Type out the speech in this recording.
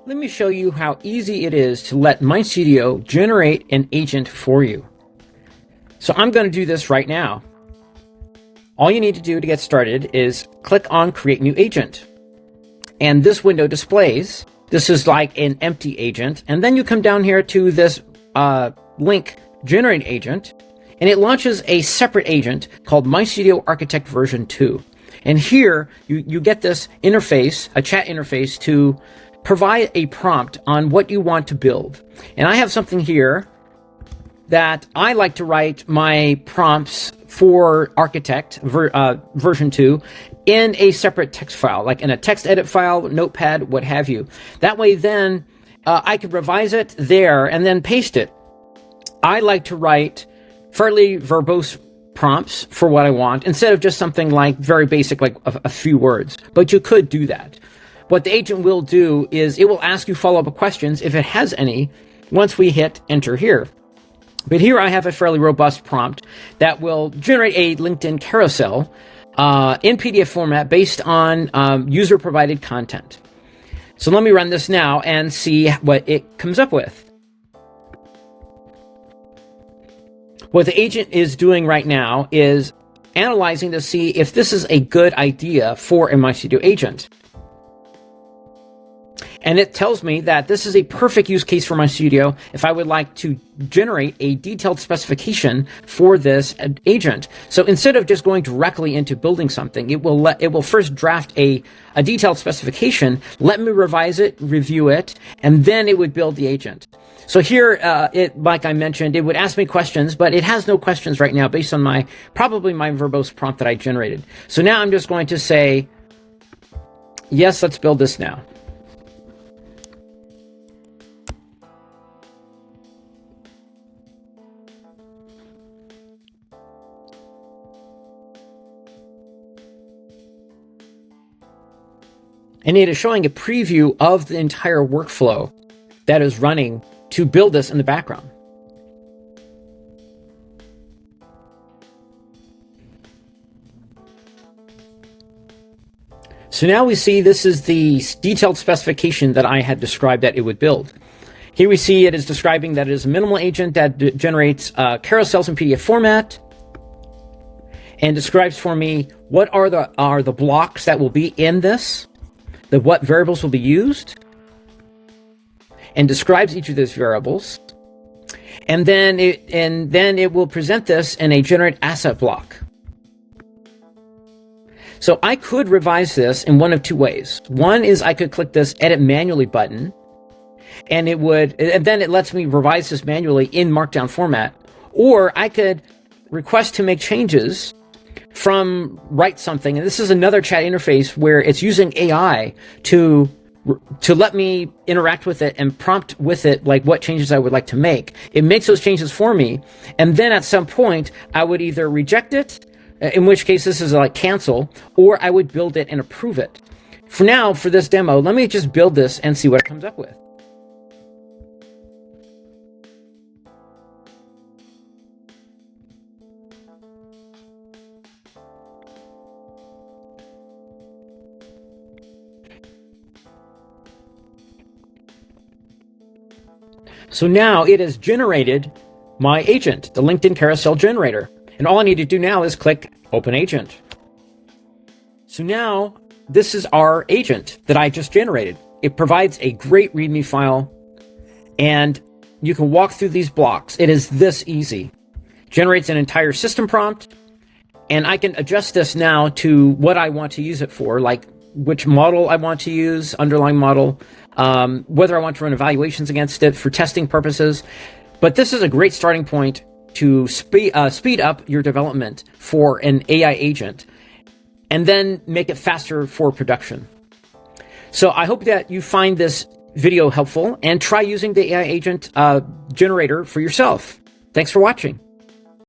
Let me show you how easy it is to let MindStudio generate an agent for you. So I'm going to do this right now. All you need to do to get started is click on Create New Agent. And this window displays, this is like an empty agent. And then you come down here to this link, Generate Agent, and it launches a separate agent called MyStudio Architect version 2. And here you get this interface, a chat interface, to provide a prompt on what you want to build. And I have something here that I like to write my prompts for Architect version 2 in a separate text file, like in a text edit file, notepad, what have you. That way then I could revise it there and then paste it. I like to write fairly verbose prompts for what I want instead of just something like very basic, like a few words. But you could do that. What the agent will do is it will ask you follow-up questions if it has any once we hit enter here. But here I have a fairly robust prompt that will generate a LinkedIn carousel in PDF format based on user-provided content. So let me run this now and see what it comes up with. What the agent is doing right now is analyzing to see if this is a good idea for a MyStudio agent. And it tells me that this is a perfect use case for MyStudio if I would like to generate a detailed specification for this agent. So instead of just going directly into building something, it will first draft a detailed specification, let me revise it, review it, and then it would build the agent. So here, like I mentioned, it would ask me questions, but it has no questions right now based on probably my verbose prompt that I generated. So now I'm just going to say, yes, let's build this now. And it is showing a preview of the entire workflow that is running to build this in the background. So now we see this is the detailed specification that I had described that it would build. Here we see it is describing that it is a minimal agent that generates carousels in PDF format and describes for me what are the blocks that will be in this, what variables will be used, and describes each of those variables. And then it will present this in a generate asset block. So I could revise this in one of two ways. One is I could click this edit manually button, and then it lets me revise this manually in Markdown format. Or I could request to make changes from write something, and this is another chat interface where it's using AI to let me interact with it and prompt with it like what changes I would like to make. It makes those changes for me, and then at some point I would either reject it, in which case this is like cancel, or I would build it and approve it. For now, for this demo, let me just build this and see what it comes up with. So now it has generated my agent, the LinkedIn carousel generator. And all I need to do now is click Open Agent. So now this is our agent that I just generated. It provides a great README file, and you can walk through these blocks. It is this easy. Generates an entire system prompt, and I can adjust this now to what I want to use it for, like which model I want to use, underlying model, whether I want to run evaluations against it for testing purposes. But this is a great starting point to speed up your development for an AI agent and then make it faster for production. So I hope that you find this video helpful and try using the AI agent generator for yourself. Thanks for watching.